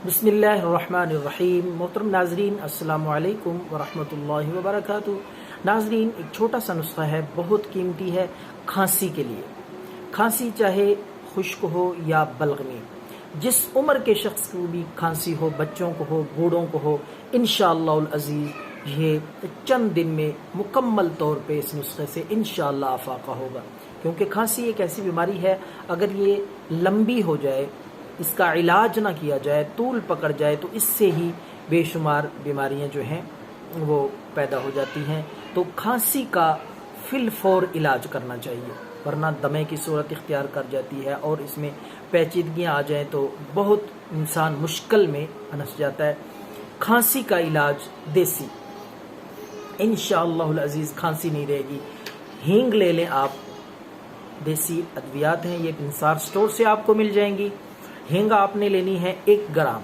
بسم اللہ الرحمن الرحیم۔ محترم ناظرین، السلام علیکم ورحمۃ اللہ وبرکاتہ۔ ناظرین، ایک چھوٹا سا نسخہ ہے، بہت قیمتی ہے کھانسی کے لیے۔ کھانسی چاہے خشک ہو یا بلغمی، جس عمر کے شخص کو بھی کھانسی ہو، بچوں کو ہو، بوڑھوں کو ہو، انشاءاللہ العزیز یہ چند دن میں مکمل طور پہ اس نسخے سے انشاءاللہ افاقہ ہوگا، کیونکہ کھانسی ایک ایسی بیماری ہے اگر یہ لمبی ہو جائے، اس کا علاج نہ کیا جائے، طول پکڑ جائے، تو اس سے ہی بے شمار بیماریاں جو ہیں وہ پیدا ہو جاتی ہیں۔ تو کھانسی کا فی الفور علاج کرنا چاہیے، ورنہ دمے کی صورت اختیار کر جاتی ہے اور اس میں پیچیدگیاں آ جائیں تو بہت انسان مشکل میں پھنس جاتا ہے۔ کھانسی کا علاج دیسی، انشاءاللہ العزیز کھانسی نہیں رہے گی۔ ہینگ لے لیں آپ، دیسی ادویات ہیں یہ، انصار سٹور سے آپ کو مل جائیں گی۔ ہینگ آپ نے لینی ہے 1 گرام،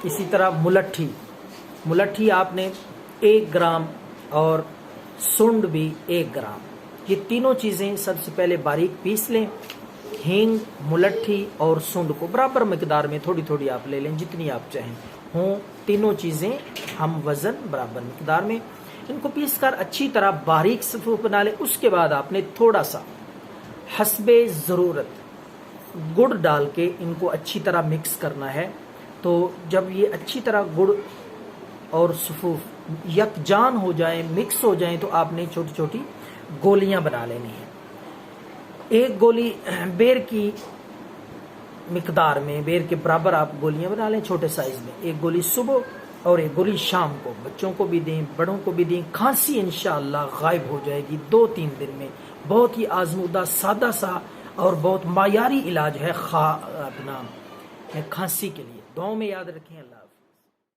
اسی طرح ملٹھی آپ نے 1 گرام، اور سنڈ بھی 1 گرام۔ یہ تینوں چیزیں سب سے پہلے باریک پیس لیں۔ ہینگ، ملٹھی اور سنڈ کو برابر مقدار میں تھوڑی تھوڑی آپ لے لیں، جتنی آپ چاہیں ہوں، تینوں چیزیں ہم وزن برابر مقدار میں، ان کو پیس کر اچھی طرح باریک صفوف بنا لیں۔ اس کے بعد آپ نے تھوڑا سا حسب ضرورت گڑ ڈال کے ان کو اچھی طرح مکس کرنا ہے۔ تو جب یہ اچھی طرح گڑ اور صفوف یکجان ہو جائیں، مکس ہو جائیں، تو آپ نے چھوٹی چھوٹی گولیاں بنا لینی ہیں۔ 1 گولی بیر کی مقدار میں، بیر کے برابر آپ گولیاں بنا لیں چھوٹے سائز میں۔ 1 گولی صبح اور 1 گولی شام کو، بچوں کو بھی دیں، بڑوں کو بھی دیں۔ کھانسی انشاءاللہ غائب ہو جائے گی 2-3 دن میں۔ بہت ہی آزمودہ، سادہ سا اور بہت معیاری علاج ہے اپنا کھانسی کے لیے۔ دعاؤں میں یاد رکھیں۔ اللہ حافظ۔